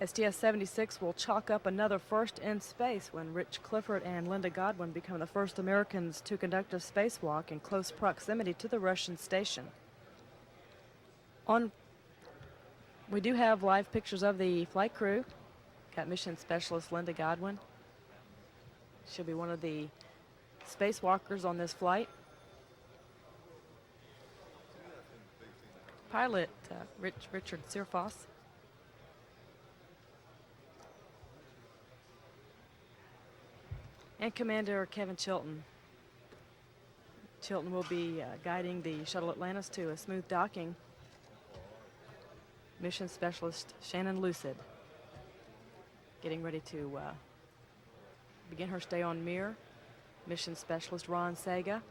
STS-76 will chalk up another first in space when Rich Clifford and Linda Godwin become the first Americans to conduct a spacewalk in close proximity to the Russian station. We do have live pictures of the flight crew. Got mission specialist Linda Godwin. She'll be one of the spacewalkers on this flight. Pilot Richard Sirfoss. And Commander Kevin Chilton. Chilton will be guiding the Shuttle Atlantis to a smooth docking. Mission Specialist Shannon Lucid getting ready to begin her stay on Mir. Mission Specialist Ron Sega.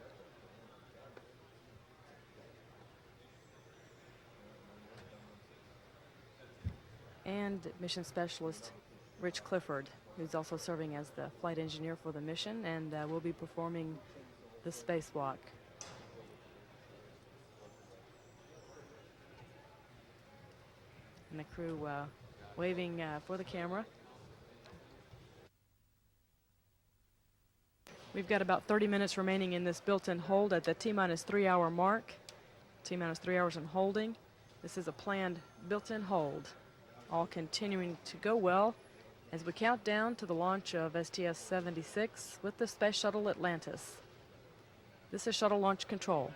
And Mission Specialist Rich Clifford, who's also serving as the flight engineer for the mission and will be performing the spacewalk. And the crew waving for the camera. We've got about 30 minutes remaining in this built-in hold at the T-minus 3 hour mark. T-minus 3 hours in holding. This is a planned built-in hold. All continuing to go well as we count down to the launch of STS-76 with the Space Shuttle Atlantis. This is Shuttle Launch Control.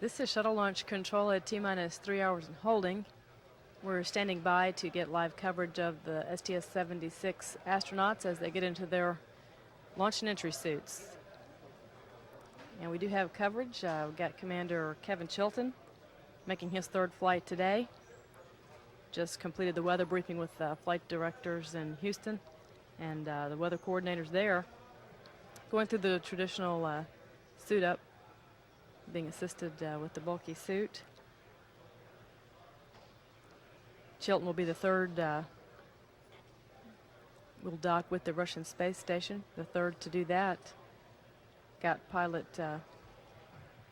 This is Shuttle Launch Control at T-minus 3 hours in holding. We're standing by to get live coverage of the STS-76 astronauts as they get into their launch and entry suits. And we do have coverage. We've got Commander Kevin Chilton making his third flight today. Just completed the weather briefing with flight directors in Houston and the weather coordinators there. Going through the traditional suit up, being assisted with the bulky suit. Chilton will be the third, will dock with the Russian space station, the third to do that. Got pilot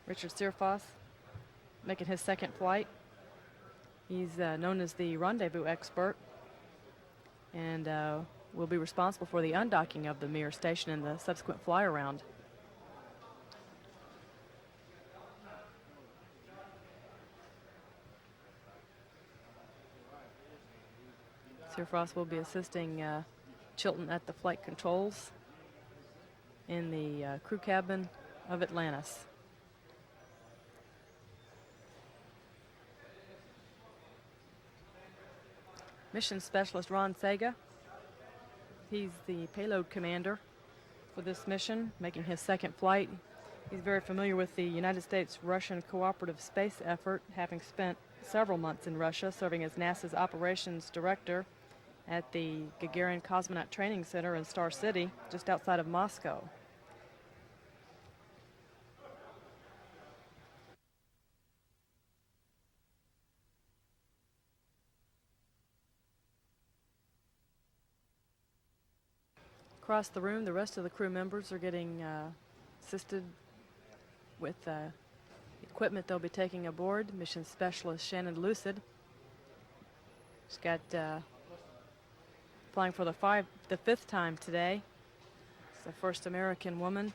Richard Sirfoss making his second flight. He's known as the rendezvous expert and will be responsible for the undocking of the Mir station and the subsequent fly around. Sirfoss will be assisting Chilton at the flight controls in the crew cabin of Atlantis. Mission Specialist Ron Sega. He's the payload commander for this mission, making his second flight. He's very familiar with the United States-Russian cooperative space effort, having spent several months in Russia serving as NASA's operations director at the Gagarin Cosmonaut Training Center in Star City, just outside of Moscow. Across the room, the rest of the crew members are getting assisted with equipment they'll be taking aboard. Mission Specialist Shannon Lucid. She's got flying for the fifth time today. It's the first American woman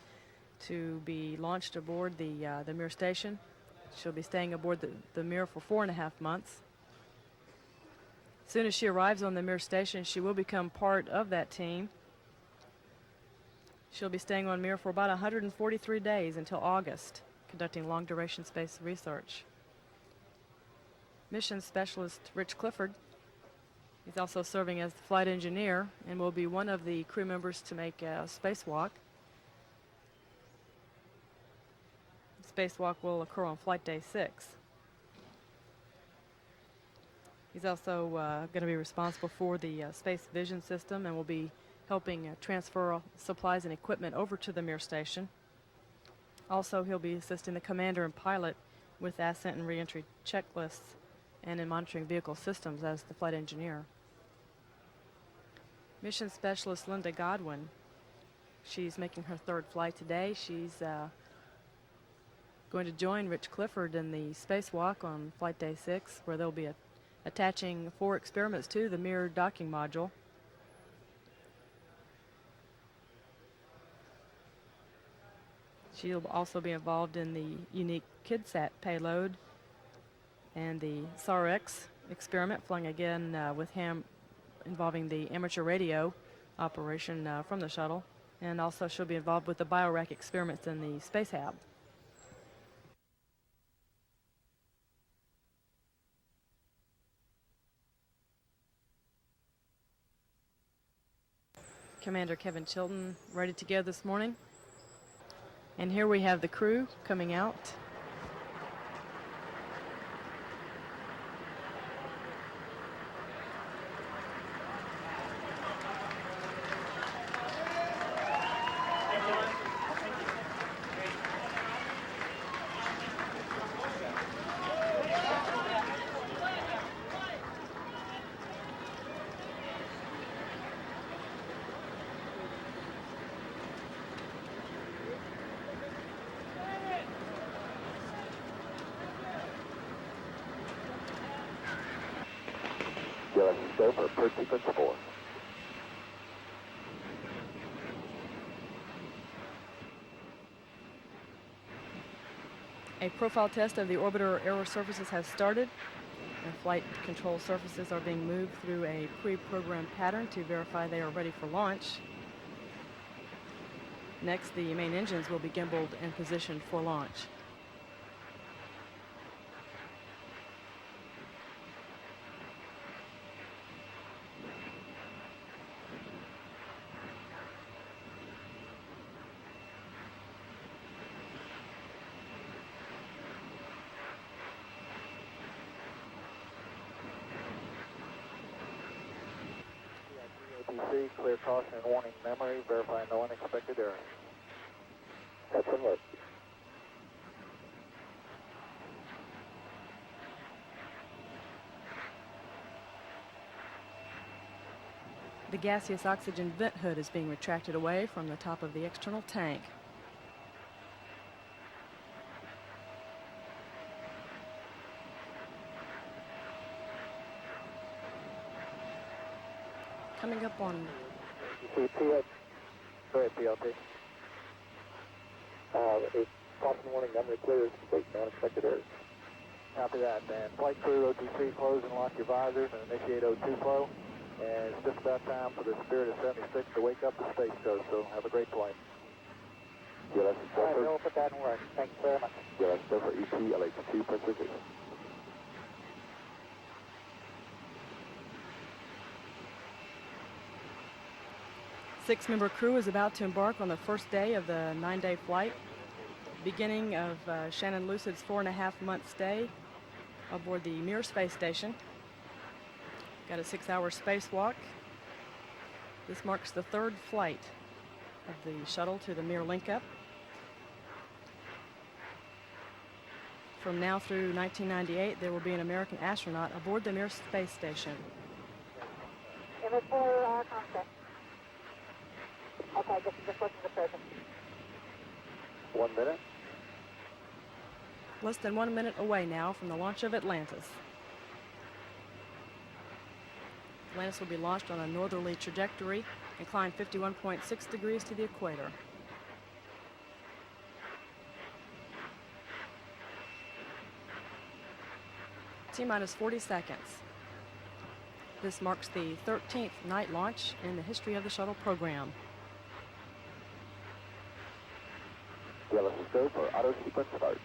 to be launched aboard the Mir station. She'll be staying aboard the Mir for 4.5 months. As soon as she arrives on the Mir station, she will become part of that team. She'll be staying on Mir for about 143 days until August, conducting long-duration space research. Mission Specialist Rich Clifford. He's also serving as the flight engineer and will be one of the crew members to make a spacewalk. The spacewalk will occur on flight day 6. He's also going to be responsible for the space vision system and will be helping transfer supplies and equipment over to the Mir station. Also, he'll be assisting the commander and pilot with ascent and reentry checklists and in monitoring vehicle systems as the flight engineer. Mission Specialist Linda Godwin, she's making her third flight today. She's going to join Rich Clifford in the spacewalk on Flight Day 6, where they'll be attaching 4 experiments to the Mir docking module. She'll also be involved in the unique KidSat payload and the SAR-X experiment, flying again with him, involving the amateur radio operation from the shuttle. And also she'll be involved with the biorack experiments in the Space Hab. Commander Kevin Chilton ready to go this morning. And here we have the crew coming out. Let's go for per sequence 4. A profile test of the orbiter error surfaces has started. The flight control surfaces are being moved through a pre-programmed pattern to verify they are ready for launch. Next, the main engines will be gimbaled and positioned for launch. Clear caution and warning memory, verify no unexpected errors. That's a look. The gaseous oxygen vent hood is being retracted away from the top of the external tank. Coming up on... Go ahead, PLT. Caution warning, memory clear, complete, no unexpected errors. Copy that, then. Flight crew, OT3, close and lock your visors and initiate O2 flow. And it's just about time for the Spirit of 76 to wake up the Space Coast, so have a great flight. Yeah, let's go. All right, we'll put that in work. Thank you very much. Yeah, let's go for EP, LH2, Pacific. 6-member crew is about to embark on the first day of the 9-day flight, beginning of Shannon Lucid's 4.5-month stay aboard the Mir space station. Got a 6-hour spacewalk. This marks the 3rd flight of the shuttle to the Mir link-up. From now through 1998, there will be an American astronaut aboard the Mir space station. Image for contact. Okay, this is the first of the person. 1 minute. Less than 1 minute away now from the launch of Atlantis. Atlantis will be launched on a northerly trajectory, inclined 51.6 degrees to the equator. T-minus 40 seconds. This marks the 13th night launch in the history of the shuttle program. Yeah, let's go for auto sequence start.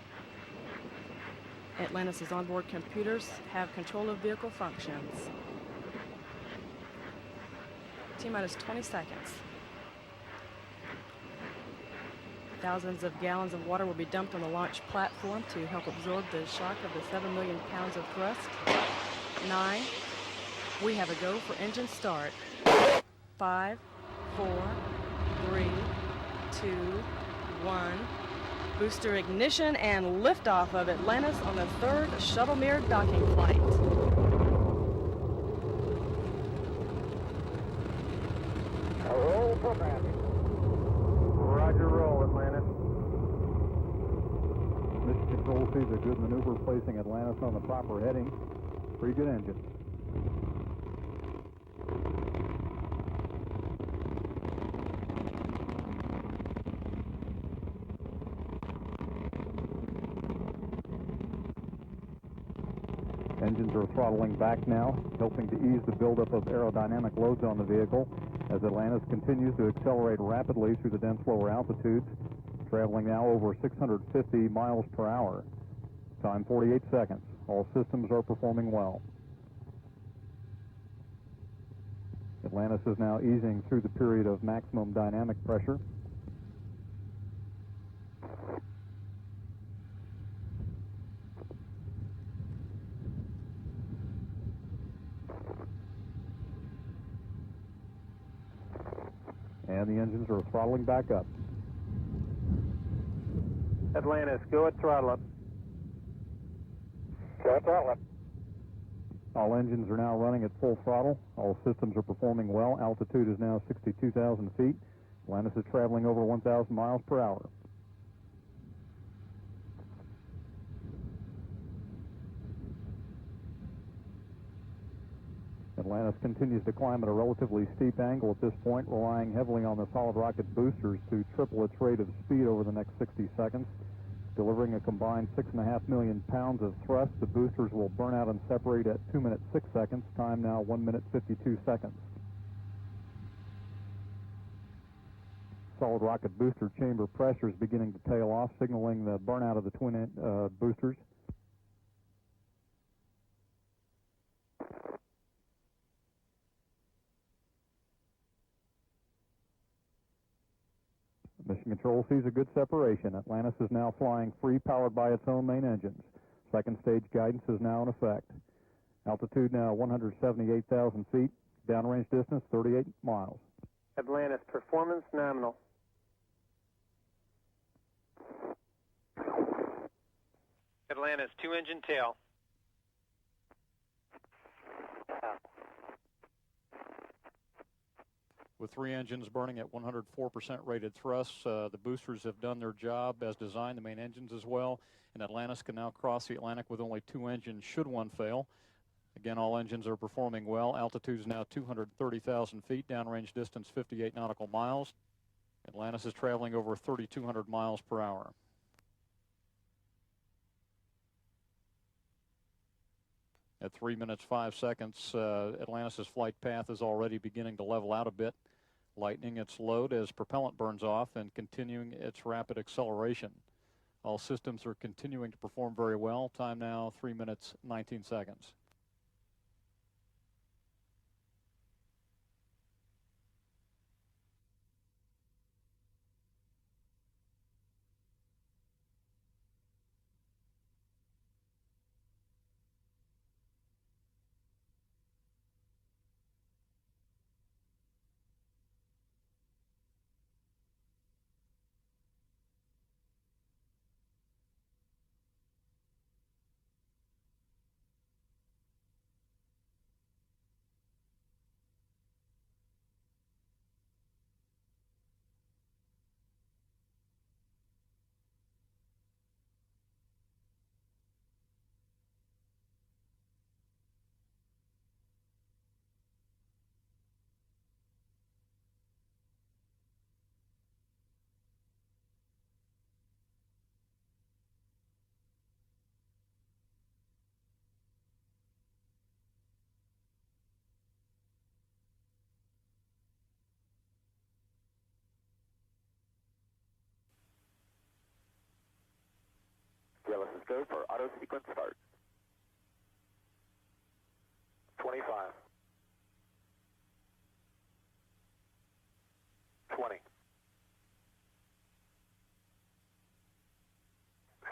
Atlantis' onboard computers have control of vehicle functions. T-minus 20 seconds. Thousands of gallons of water will be dumped on the launch platform to help absorb the shock of the 7 million pounds of thrust. 9. We have a go for engine start. 5, 4, 3, 2, 1. Booster ignition and liftoff of Atlantis on the third shuttle mirrored docking flight. Roll program. Roger, roll, Atlantis. Mission Control sees a good maneuver placing Atlantis on the proper heading. Pretty good engine. Engines are throttling back now, helping to ease the buildup of aerodynamic loads on the vehicle as Atlantis continues to accelerate rapidly through the dense lower altitudes, traveling now over 650 miles per hour. Time 48 seconds. All systems are performing well. Atlantis is now easing through the period of maximum dynamic pressure. And the engines are throttling back up. Atlantis, go at throttle up. Go at throttle up. All engines are now running at full throttle. All systems are performing well. Altitude is now 62,000 feet. Atlantis is traveling over 1,000 miles per hour. Atlantis continues to climb at a relatively steep angle at this point, relying heavily on the solid rocket boosters to triple its rate of speed over the next 60 seconds. Delivering a combined 6.5 million pounds of thrust, the boosters will burn out and separate at 2 minutes 6 seconds. Time now 1 minute 52 seconds. Solid rocket booster chamber pressure is beginning to tail off, signaling the burnout of the twin boosters. Mission Control sees a good separation. Atlantis is now flying free, powered by its own main engines. Second stage guidance is now in effect. Altitude now 178,000 feet. Downrange distance 38 miles. Atlantis, performance nominal. Atlantis, two-engine tail. With three engines burning at 104% rated thrusts, the boosters have done their job as designed, the main engines as well, and Atlantis can now cross the Atlantic with only two engines should one fail. Again, all engines are performing well. Altitude is now 230,000 feet, downrange distance 58 nautical miles. Atlantis is traveling over 3,200 miles per hour. At 3 minutes 5 seconds, Atlantis' flight path is already beginning to level out a bit, lightening its load as propellant burns off and continuing its rapid acceleration. All systems are continuing to perform very well. Time now 3 minutes 19 seconds. Let's go for auto sequence start. 25. 20.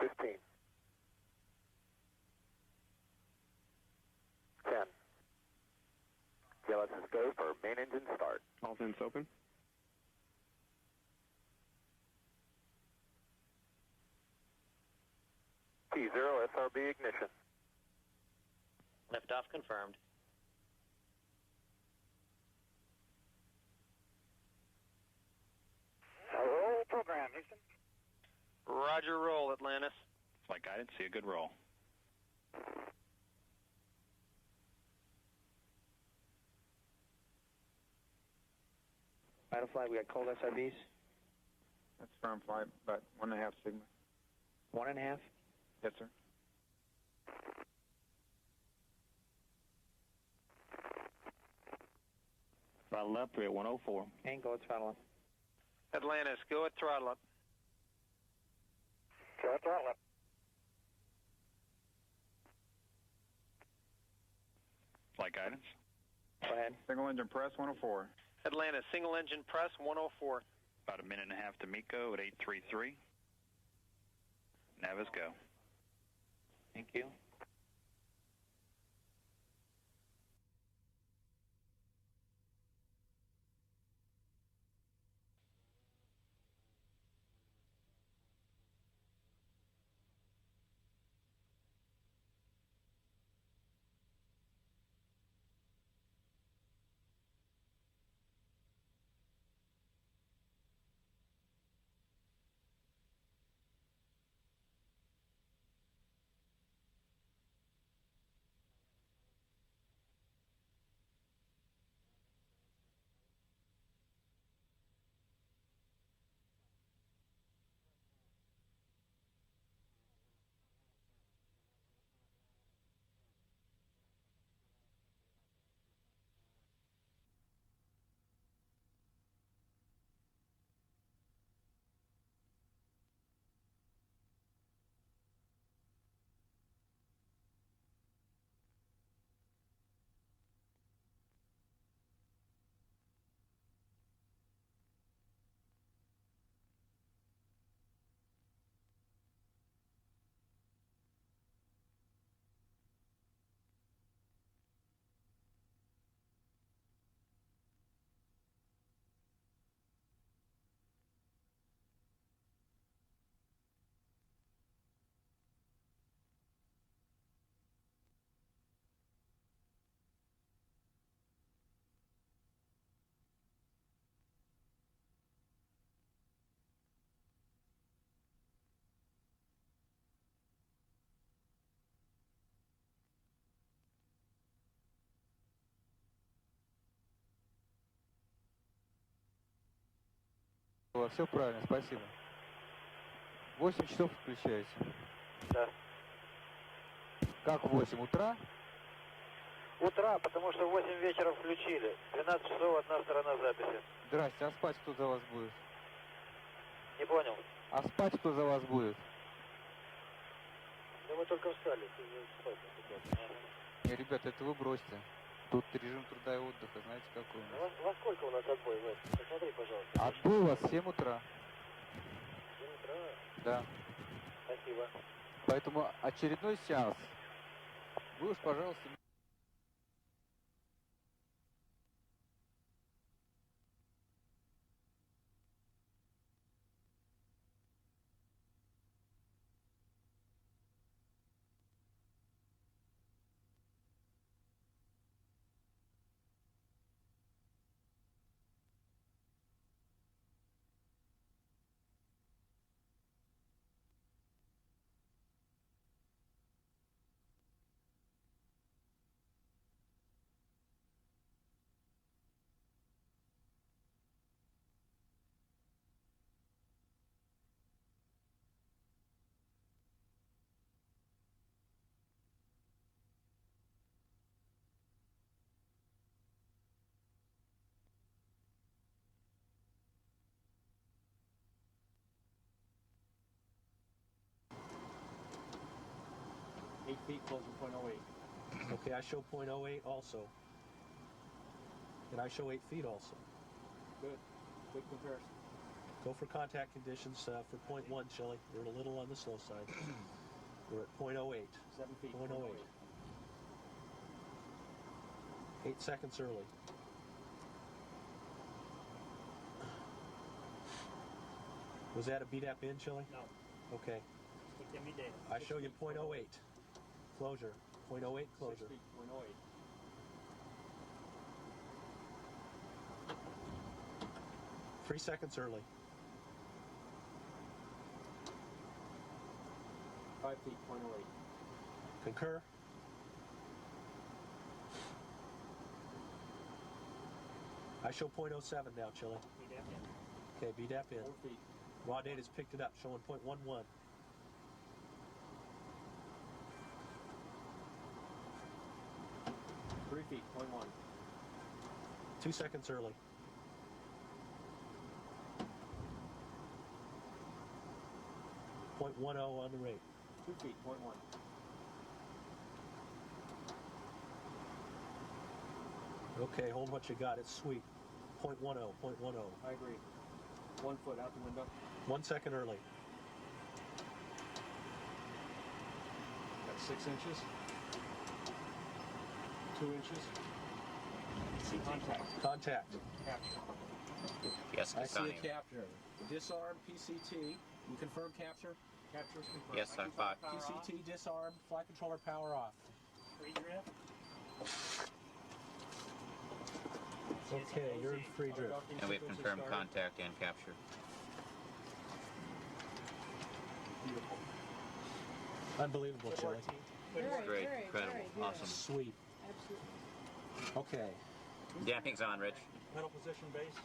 15. 10. Yeah, let's go for main engine start. All vents open. T0, SRB ignition. Liftoff confirmed. Roll program, Houston. Roger, roll, Atlantis. Flight guidance, see a good roll. Final flight, we got cold SIBs. That's firm flight, about 1.5 sigma. 1.5? Yes, sir. Throttle up, 3 at 104. And go at throttle up. Atlantis, go at throttle up. Go at throttle up. Flight guidance. Go ahead. Single engine press 104. Atlantis, single engine press 104. About 1.5 minutes to MECO at 833. Navis, go. Thank you. Все правильно, спасибо. 8 часов включается. Да. Как 8 утра? Утра, потому что в 8 вечера включили. 12 часов одна сторона записи. Здрасте, а спать кто за вас будет? Не понял. А спать кто за вас будет? Да мы только встали. Не, ребята, это вы бросьте. Тут режим труда и отдыха, знаете какой у нас. Во сколько у нас отбой, Вась? Посмотри, пожалуйста. Отбой у вас в 7 утра. 7 утра? Да. Спасибо. Поэтому очередной сеанс. Вы уж, пожалуйста, feet closing 0.08. Okay, I show 0.08 also. And I show 8 feet also. good. Quick comparison. Go for contact conditions for 0.1, Shelley. We're a little on the slow side. We're at 0.08. 7 feet. 0.08. 8 seconds early. Was that a beat up in, Shelley? No. Okay. Give me data. I show you .08. Closure. .08 closure. 0.08. 3 seconds early. 5 feet, .08. Concur. I show .07 now, Chile. Okay, BDAP in. 4 feet. Raw data's picked it up, showing .11. 3 feet, .1. 2 seconds early. .10 on the rate. 2 feet, .1. Okay, hold what you got. It's sweet. .10, .10. I agree. 1 foot out the window. 1 second early. That's 6 inches. 2 inches. Contact. Contact. Capture. Yes, I see Castaño. a capture. Disarm PCT. You confirm capture? Capture's confirmed. Yes, I'm 5. PCT disarmed. Flight controller power off. Free drift. Okay, you're in free drift. And we've confirmed contact and capture. Beautiful. Unbelievable, Chile. Great, incredible, awesome. Sweet. Absolutely. Okay. Damping's on, Rich. Metal position base.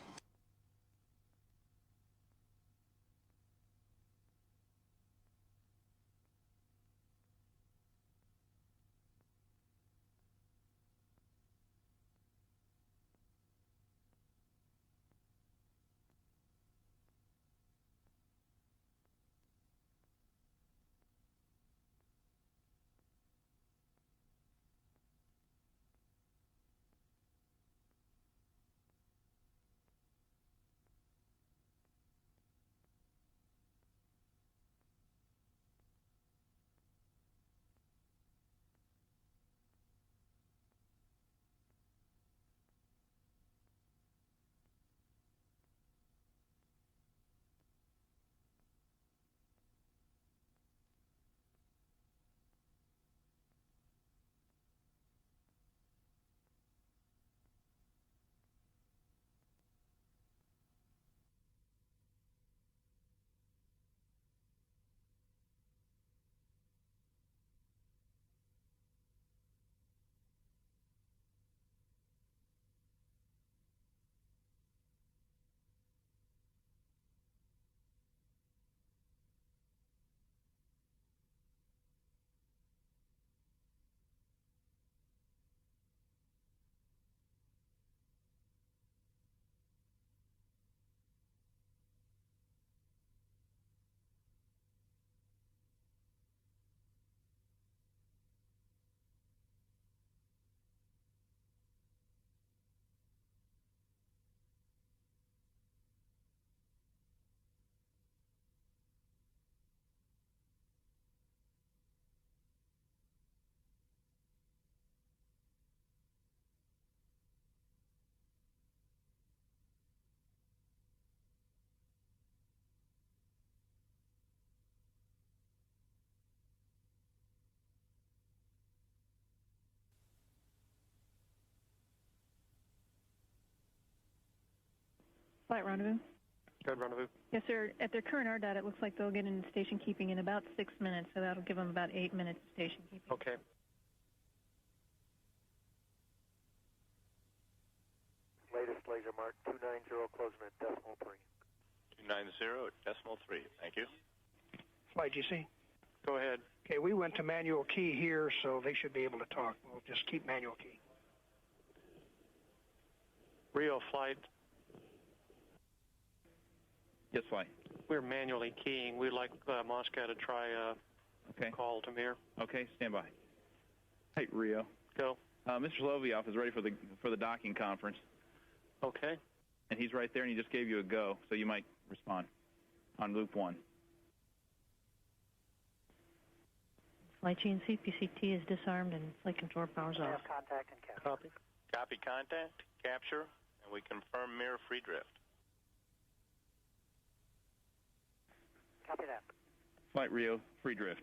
Flight rendezvous. Good rendezvous. Yes, sir. At their current RDOT, it looks like they'll get into station keeping in about 6 minutes, so that'll give them about 8 minutes of station keeping. Okay. Latest laser mark 290 closing at decimal 3. 290 at decimal 3. Thank you. Flight GC. Go ahead. Okay, we went to manual key here, so they should be able to talk. We'll just keep manual key. Rio flight. Yes, flight. We're manually keying. We'd like Moscow to try call to Mir. Okay, stand by. Hey, Rio. Go. Mr. Slovioff is ready for the docking conference. Okay. And he's right there, and he just gave you a go, so you might respond on loop 1. Flight GNC, PCT is disarmed and flight control powers off. Contact and capture. Copy. Copy contact, capture, and we confirm mirror free drift. Copy that. Flight Rio, free drift.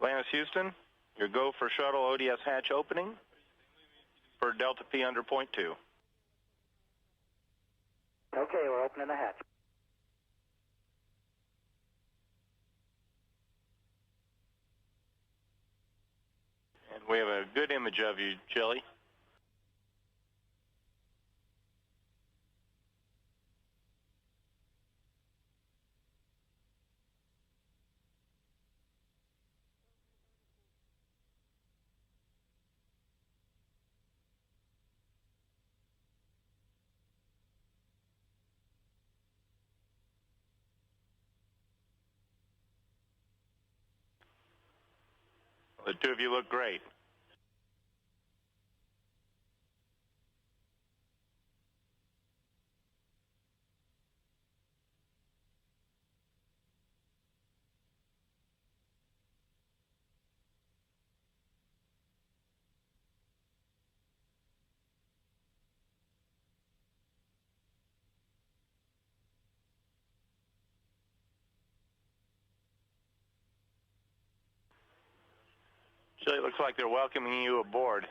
Atlantis Houston, your go for shuttle ODS hatch opening for Delta P under point 2. Okay, we're opening the hatch. And we have a good image of you, Chili. The two of you look great. Chili, it looks like they're welcoming you aboard.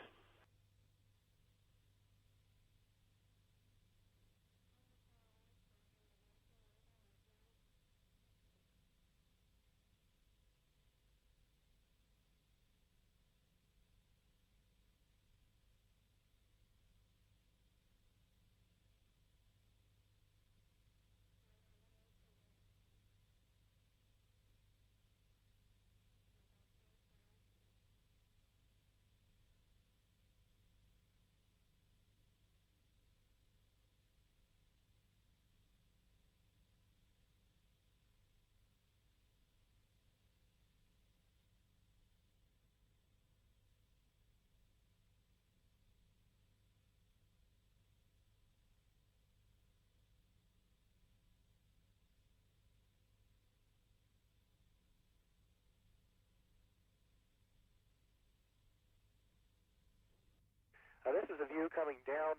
This is a view coming down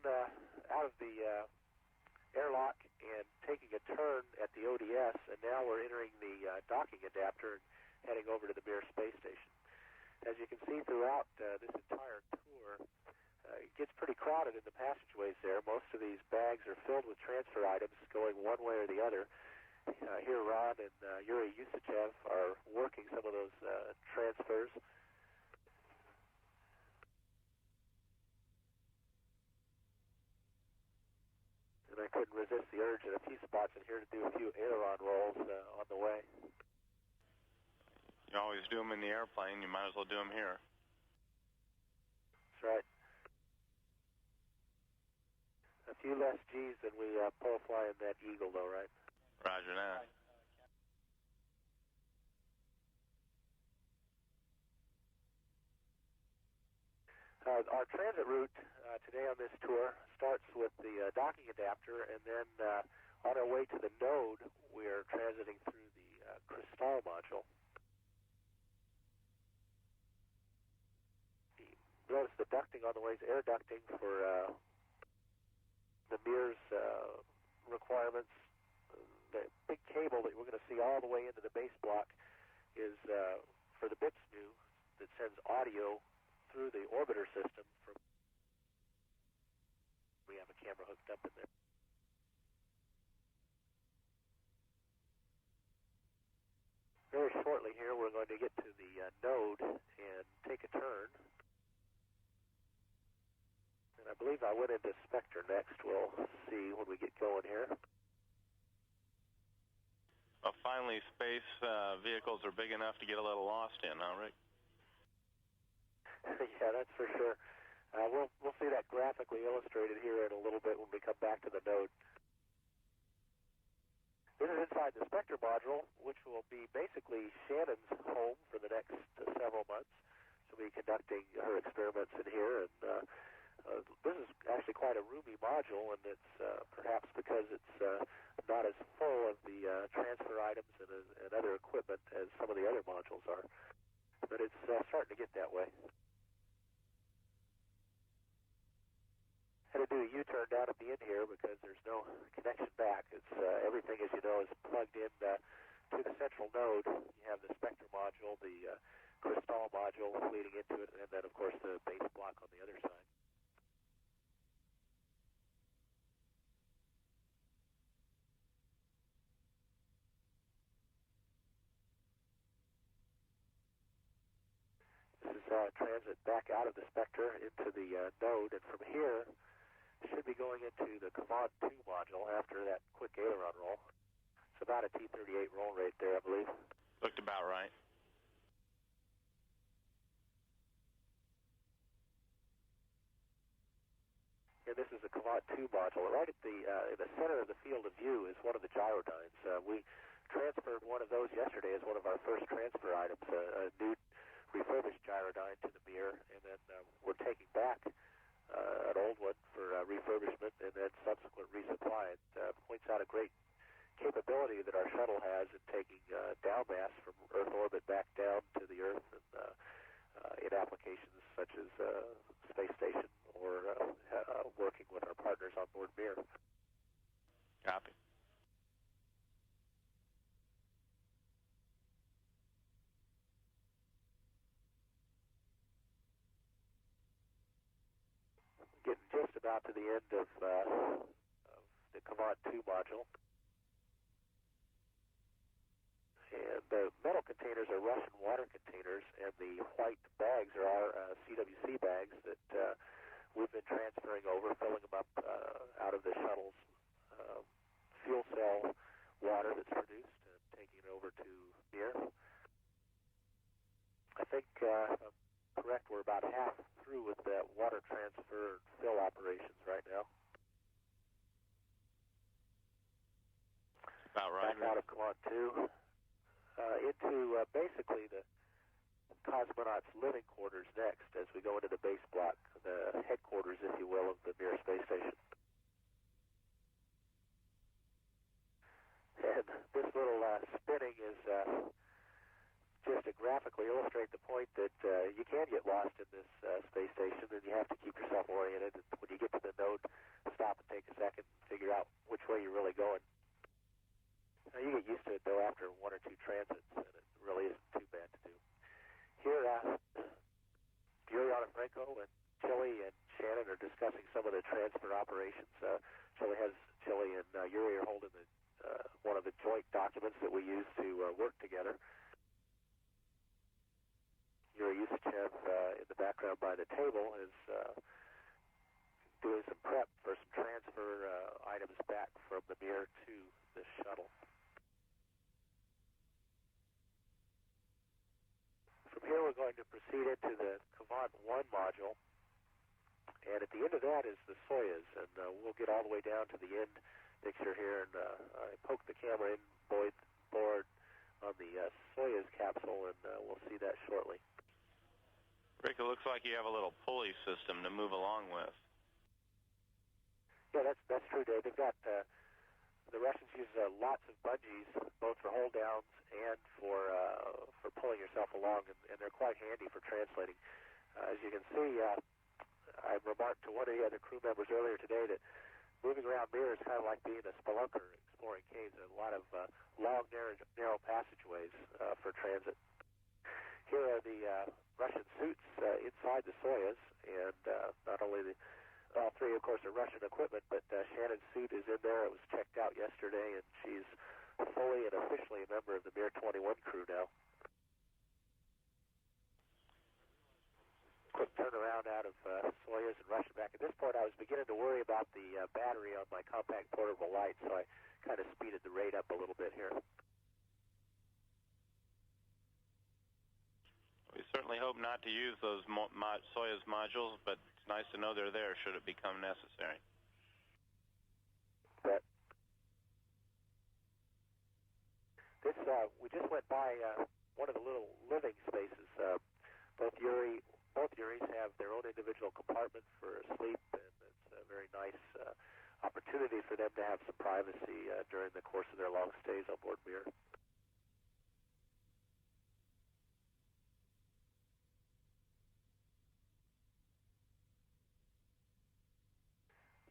out of the airlock and taking a turn at the ODS, and now we're entering the docking adapter and heading over to the Mir space station. As you can see throughout this entire tour, it gets pretty crowded in the passageways there. Most of these bags are filled with transfer items going one way or the other. Here Ron and Yuri Yusuchev are working some of those transfers. And I couldn't resist the urge at a few spots in here to do a few aileron rolls on the way. You always do them in the airplane. You might as well do them here. That's right. A few less G's than we pull fly in that Eagle, though, right? Roger that. Our transit route today on this tour starts with the docking adapter, and then on our way to the node, we're transiting through the Crystal module. Notice the ducting on the way is air ducting for the Mir's requirements. The big cable that we're going to see all the way into the base block is for the BITSNU that sends audio through the orbiter system. We have a camera hooked up in there. Very shortly here, we're going to get to the node and take a turn. And I believe I went into Spectre next. We'll see when we get going here. Well, finally, space vehicles are big enough to get a little lost in, huh, Rick? Yeah, that's for sure. We'll see that graphically illustrated here in a little bit when we come back to the node. This is inside the Spectre module, which will be basically Shannon's home for the next several months. She'll be conducting her experiments in here, and this is actually quite a roomy module, and it's perhaps because it's not as full of the transfer items and other equipment as some of the other modules are. But it's starting to get that way. Had to do a U-turn down at the end here because there's no connection back. It's everything, as you know, is plugged in to the central node. You have the Spectre module, the Crystal module leading into it, and then, of course, the base block on the other side. This is transit back out of the Spectre into the node, and from here, should be going into the Command 2 module after that quick aileron roll. It's about a T-38 roll rate there, I believe. Looked about right. And this is the Command 2 module. Right at the in the center of the field of view is one of the gyrodynes. We transferred one of those yesterday as one of our first transfer items, a new refurbished gyrodyne to the mirror, and then we're taking back an old one for refurbishment and then subsequent resupply. It points out a great capability that our shuttle has in taking down mass from Earth orbit back down to the Earth, and in applications such as space station or working with our partners on board Mir. Copy. Getting just about to the end of the Command 2 module. And the metal containers are Russian water containers, and the white bags are our CWC bags that we've been transferring over, filling them up out of the shuttle's fuel cell water that's produced and taking it over to Mir. I think, if I'm correct, we're about half through with that water transfer and fill operations right now. About right. Back out of Command 2 into basically the cosmonauts' living quarters next as we go into the base block, the headquarters, if you will, of the Mir space station. And this little spinning is just to graphically illustrate the point that you can get lost in this space station, and you have to keep yourself oriented. And when you get to the node, stop and take a second and figure out which way you're really going. You get used to it, though, after one or two transits, and it really isn't too bad to do. Here, Juliana Franco and Chile and Shannon are discussing some of the transfer operations. Chile and Yuri are holding one of the joint documents that we use to work together. Yuri Yusuchev in the background by the table is doing some prep for some transfer items back from the Mir to the shuttle. From here we're going to proceed into the Command 1 module, and at the end of that is the Soyuz, and we'll get all the way down to the end picture here, and I poked the camera in board on the Soyuz capsule, and we'll see that shortly. Rick, it looks like you have a little pulley system to move along with. Yeah, that's true, Dave. They've got the Russians use lots of bungees, both for hold downs and for pulling yourself along, and they're quite handy for translating. As you can see, I remarked to one of the other crew members earlier today that moving around Mir is kind of like being a spelunker exploring caves. There's a lot of long, narrow passageways for transit. Here are the Russian suits inside the Soyuz, and not only all three, of course, are Russian equipment, but Shannon's suit is in there. It was checked out yesterday, and she's fully and officially a member of the Mir-21 crew now. Quick turnaround out of Soyuz and Russian back. At this point, I was beginning to worry about the battery on my compact portable light, so I kind of speeded the rate up a little bit here. We certainly hope not to use those Soyuz modules, but it's nice to know they're there should it become necessary. But this, we just went by one of the little living spaces. Both Uris have their own individual compartments for sleep, and it's a very nice opportunity for them to have some privacy during the course of their long stays on board Mir.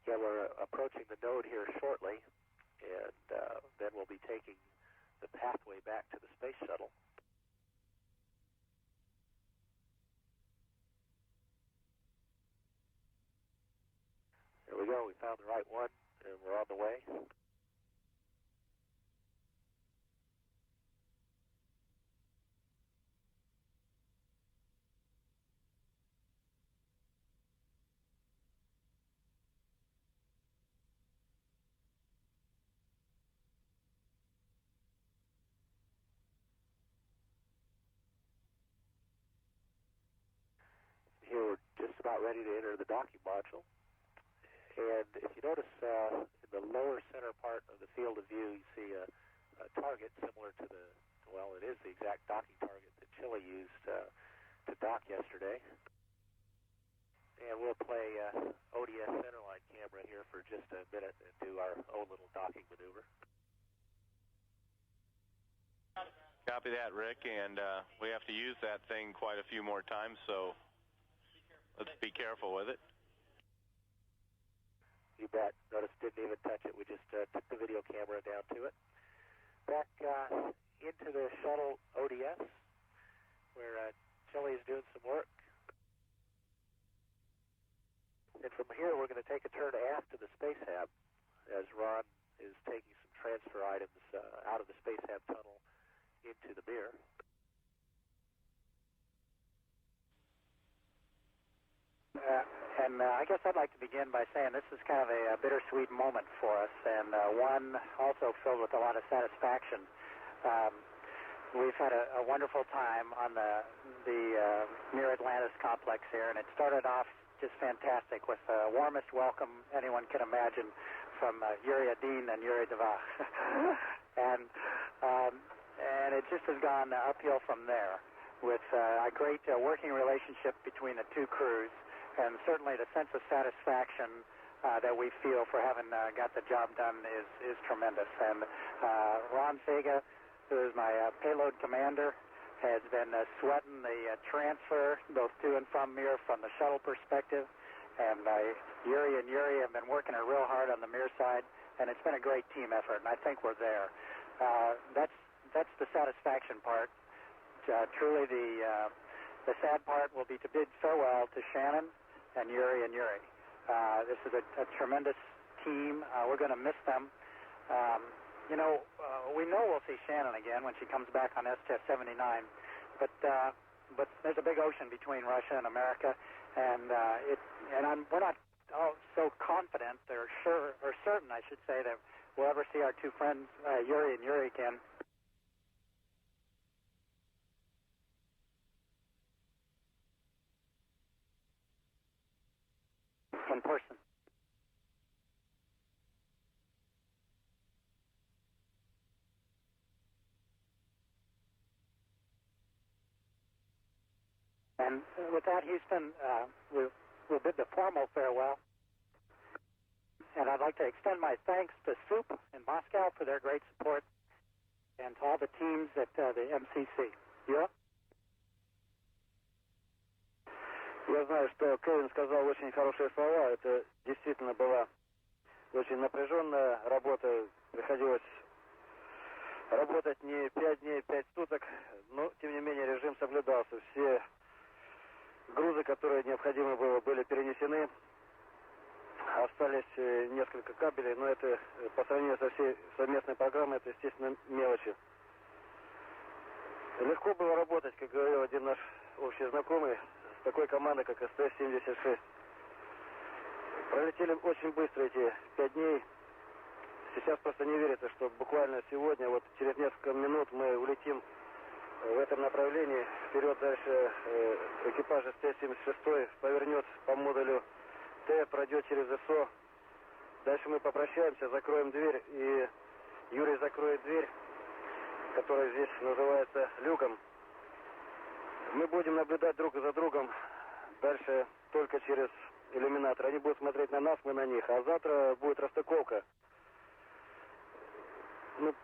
Yeah, we're approaching the node here shortly, and then we'll be taking the pathway back to the space shuttle. There we go. We found the right one, and we're on the way. Here we're just about ready to enter the docking module. And if you notice in the lower center part of the field of view, you see a target similar to the, well, it is the exact docking target that Chile used to dock yesterday. And we'll play ODS centerline camera here for just a minute and do our own little docking maneuver. Copy that, Rick, and we have to use that thing quite a few more times, so let's be careful with it. You bet. Notice didn't even touch it. We just took the video camera down to it. Back into the shuttle ODS, where Chile is doing some work. And from here, we're going to take a turn aft to the space hab, as Ron is taking some transfer items out of the space hab tunnel into the Mir. I guess I'd like to begin by saying this is kind of a bittersweet moment for us, and one also filled with a lot of satisfaction. We've had a wonderful time on the Mir Atlantis complex here, and it started off just fantastic with the warmest welcome anyone can imagine from Yuri Adin and Yuri Devach. and it just has gone uphill from there with a great working relationship between the two crews, and certainly the sense of satisfaction that we feel for having got the job done is tremendous. And Ron Sega, who is my payload commander, has been sweating the transfer both to and from Mir from the shuttle perspective, and Yuri and Yuri have been working real hard on the Mir side, and it's been a great team effort, and I think we're there. That's the satisfaction part. Truly the sad part will be to bid farewell to Shannon and Yuri and Yuri. This is a tremendous team. We're going to miss them. We know we'll see Shannon again when she comes back on STS-79, but there's a big ocean between Russia and America, and we're not so confident or certain, I should say, that we'll ever see our two friends Yuri and Yuri again. In person. And with that, Houston, we'll bid the formal farewell. And I'd like to extend my thanks to SOUP in Moscow for their great support, and to all the teams at the MCC. Юра? Я знаю, что Кевин сказал очень хорошие слова. Это действительно была очень напряженная работа. Приходилось работать не 5 дней, 5 суток, но, тем не менее, режим соблюдался. Все грузы, которые необходимы было, были перенесены. Остались несколько кабелей, но это по сравнению со всей совместной программой, это, естественно, мелочи. Легко было работать, как говорил один наш общий знакомый, с такой командой, как STS-76. Пролетели очень быстро эти 5 дней. Сейчас просто не верится, что буквально сегодня, вот через несколько минут мы улетим в этом направлении. Вперед дальше экипаж STS-76 повернет по модулю Т, пройдет через СО. Дальше мы попрощаемся, закроем дверь, и Юрий закроет дверь, которая здесь называется люком. Мы будем наблюдать друг за другом дальше только через иллюминатор. Они будут смотреть на нас, мы на них. А завтра будет расстыковка. Ну,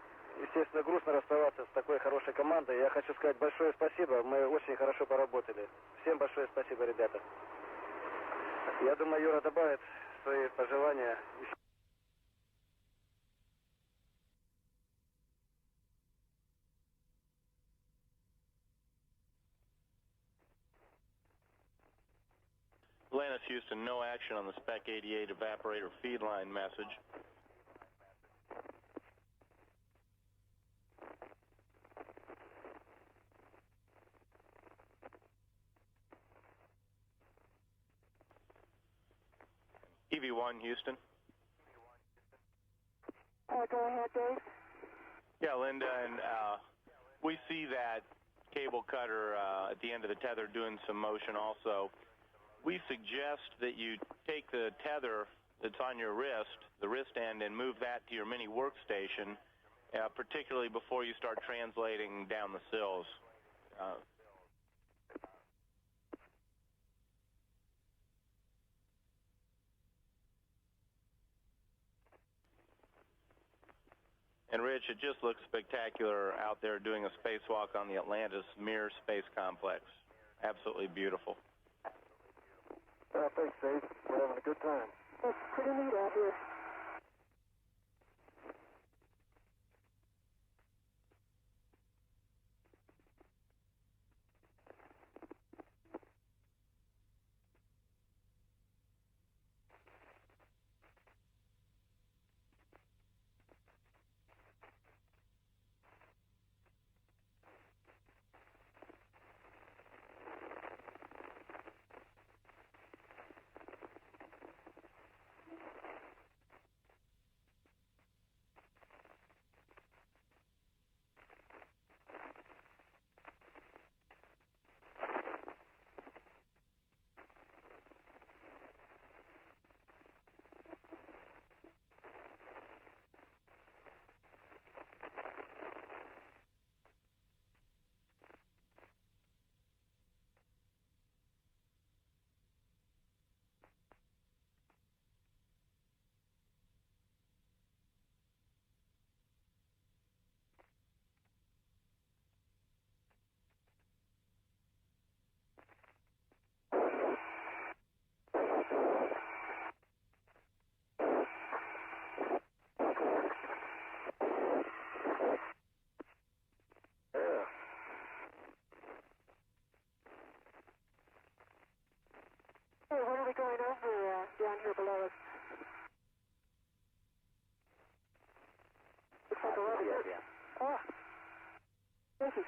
естественно, грустно расставаться с такой хорошей командой. Я хочу сказать большое спасибо. Мы очень хорошо поработали. Всем большое спасибо, ребята. Я думаю, Юра добавит свои пожелания. Atlantis, Houston, no action on the Spec 88 evaporator feed line message. EV1, Houston. Go ahead, Dave. Yeah, Linda, and we see that cable cutter at the end of the tether doing some motion also. We suggest that you take the tether that's on your wrist, the wrist end, and move that to your mini workstation, particularly before you start translating down the sills. And Rich, it just looks spectacular out there doing a spacewalk on the Atlantis Mir Space Complex. Absolutely beautiful. Thanks, Dave. We're having a good time. It's pretty neat out here. Hey, what are we going over down here below us? Looks like a lot of dirt. Oh, thank you.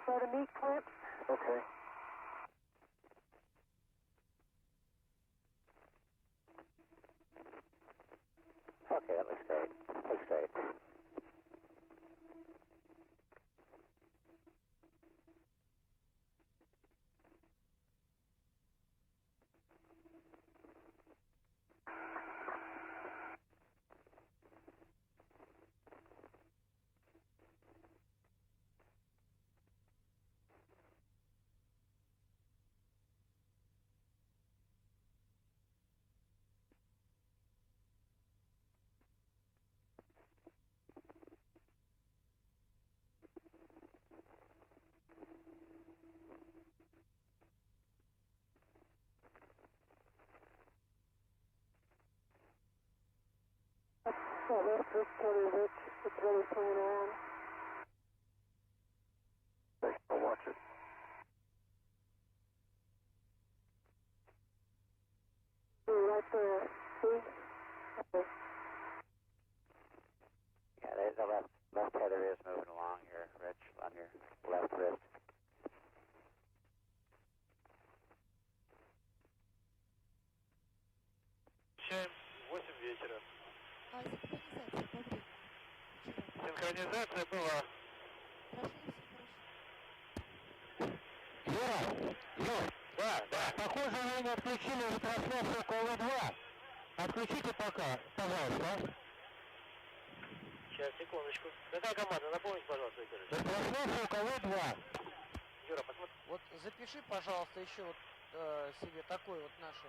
are the meat clips. Okay. Okay, that looks great. Looks great. Oh, that's this Kelly Rich. It's really coming on. Thanks. I'll watch it. Right there. See? Okay. Yeah, the left tether is moving along here, Rich, on your left wrist. Включаем 8 вечера. Синхронизация была. Юр, да. Похоже, вы не отключили трансляцию КВ-2. Отключите пока, пожалуйста. Сейчас, секундочку. Какая команда? Напомните, пожалуйста, Викторович. Трансляцию КВ-2. Юра, посмотри. Вот запиши, пожалуйста, еще вот себе такое вот наше,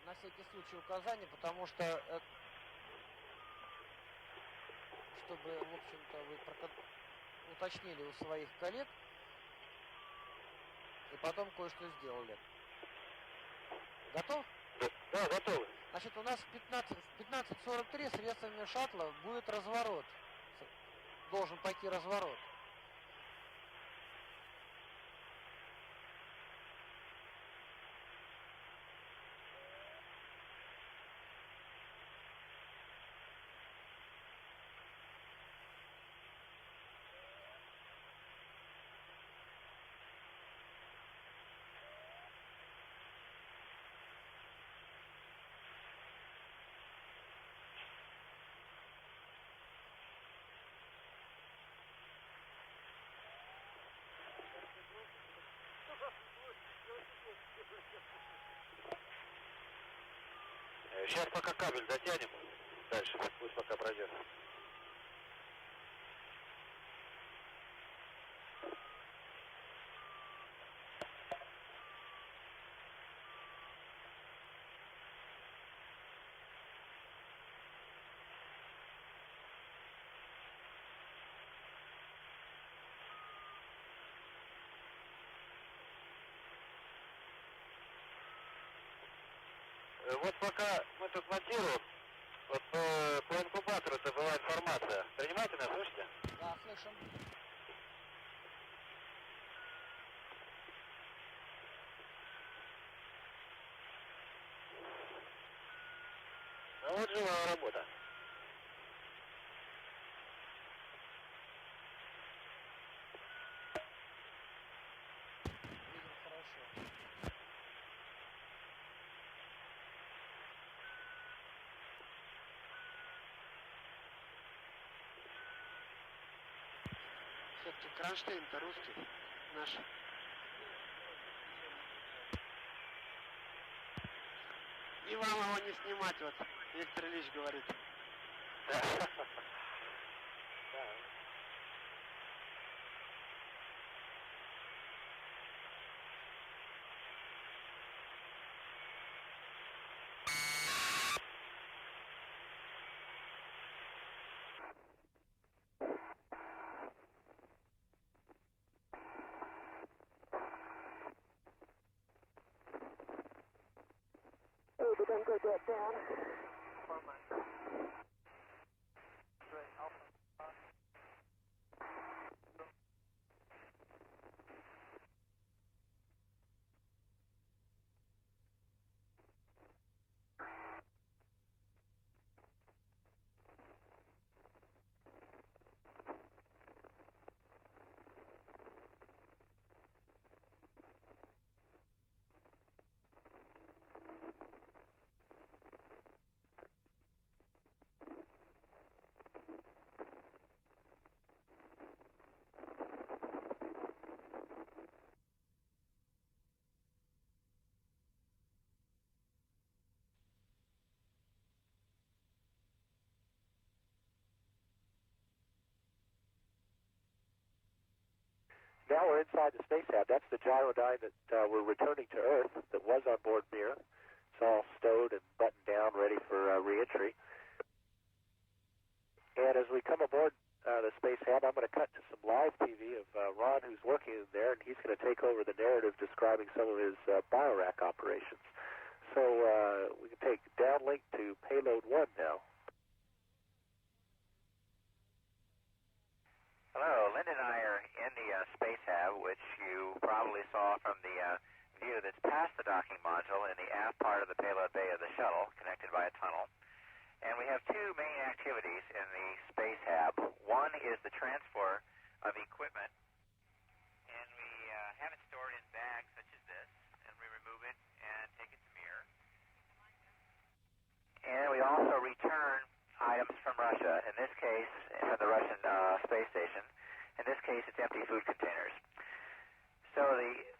на всякий случай, указание, потому что, чтобы, в общем-то, вы уточнили у своих коллег и потом кое-что сделали. Готов? Да, готовы. Значит, у нас в 15:43 средствами шаттла будет разворот. Должен пойти разворот. Сейчас пока кабель затянем. Дальше пусть пока пройдет. Вот пока мы тут монтируем, вот по инкубатору это была информация. Принимаете нас, слышите? Да, слышим. Ну вот живая работа. Видим хорошо. Все-таки кронштейн-то русский, наш. И вам его не снимать, вот, Виктор Ильич говорит. Да. Hey, we done good that down. Now we're inside the space hab. That's the gyrodyne that we're returning to Earth that was on board Mir. It's all stowed and buttoned down, ready for re-entry. And as we come aboard the space hab, I'm going to cut to some live TV of Ron, who's working in there, and he's going to take over the narrative describing some of his biorack operations. So we can take downlink to payload 1 now. Hello, Linda and I are in the space hab, which you probably saw from the view that's past the docking module in the aft part of the payload bay of the shuttle, connected by a tunnel. And we have two main activities in the space hab. One is the transfer of equipment, and we have it stored in bags such as this, and we remove it and take it to Mir. And we also return items from Russia, in this case, from the Russian space station. In this case, it's empty food containers. So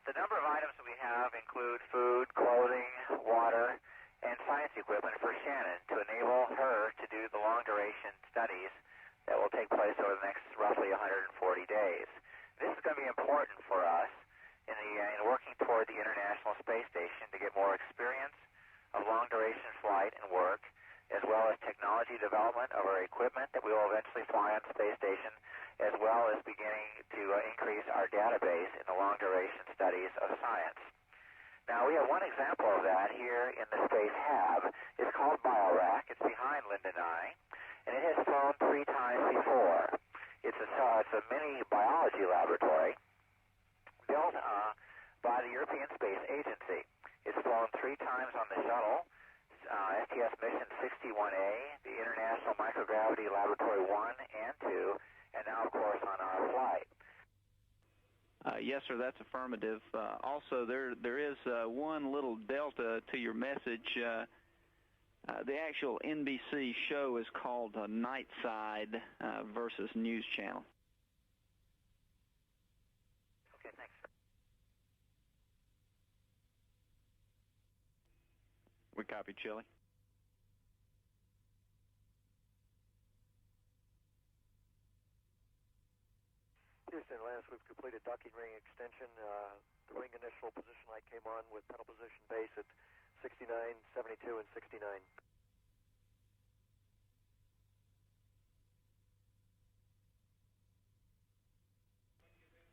the number of items that we have include food, clothing, water, and science equipment for Shannon to enable her to do the long-duration studies that will take place over the next roughly 140 days. This is going to be important for us in working toward the International Space Station to get more experience of long-duration flight and work, as well as technology development of our equipment that we will eventually fly on the space station, as well as beginning to increase our database in the long-duration studies of science. Now, we have one example of that here in the space hab. It's called BioRack. It's behind Linda and I, and it has flown 3 times before. It's a mini biology laboratory built by the European Space Agency. It's flown 3 times on the shuttle, STS mission 61A, the International Microgravity Laboratory 1 and 2, and now, of course, on our flight. Yes, sir, that's affirmative. Also, there is one little delta to your message. The actual NBC show is called Night Side versus News Channel. Okay, thanks. We copy, Chile. Houston, Atlantis, we've completed docking ring extension. The ring initial position light came on with pedal position base at 69, 72, and 69.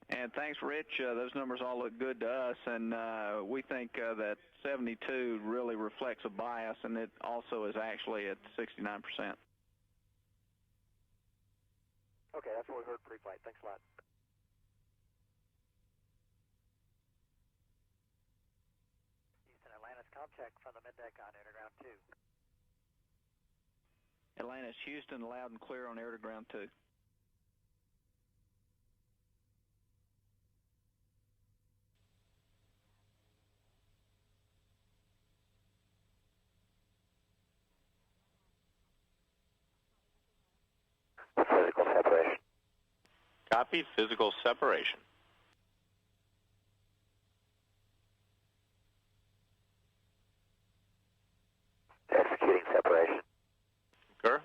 And thanks, Rich. Those numbers all look good to us, and we think that 72 really reflects a bias, and it also is actually at 69%. Okay, that's what we heard pre-flight. Thanks a lot. Houston, Atlantis, com check from the middeck on air to ground 2. Atlantis, Houston, loud and clear on air to ground 2. Physical separation. Copy, physical separation. Executing separation. Concur.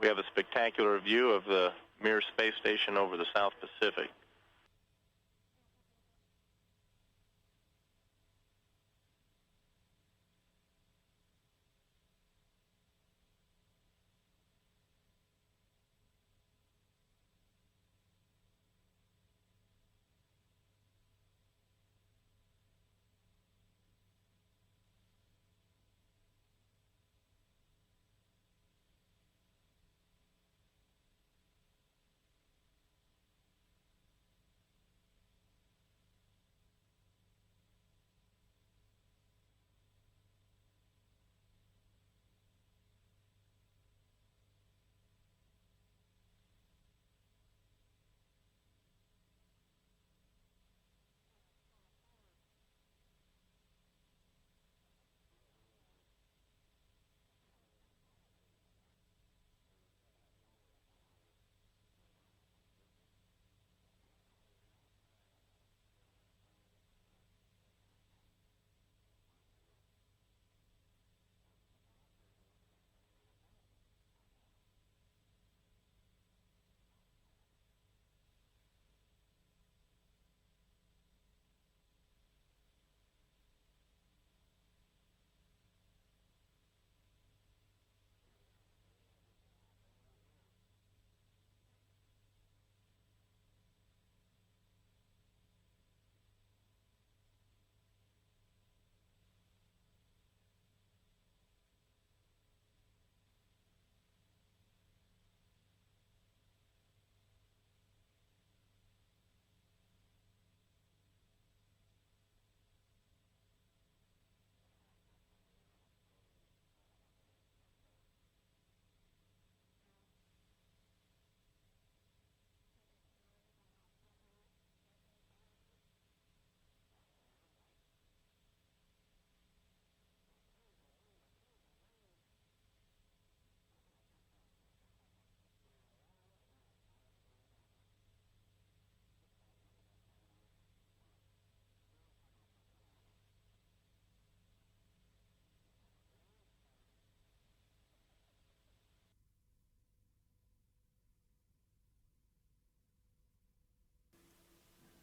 We have a spectacular view of the Mir space station over the South Pacific.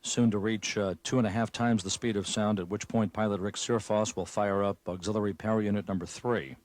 soon to reach 2.5 times the speed of sound, at which point pilot Rick Searfoss will fire up auxiliary power unit number 3.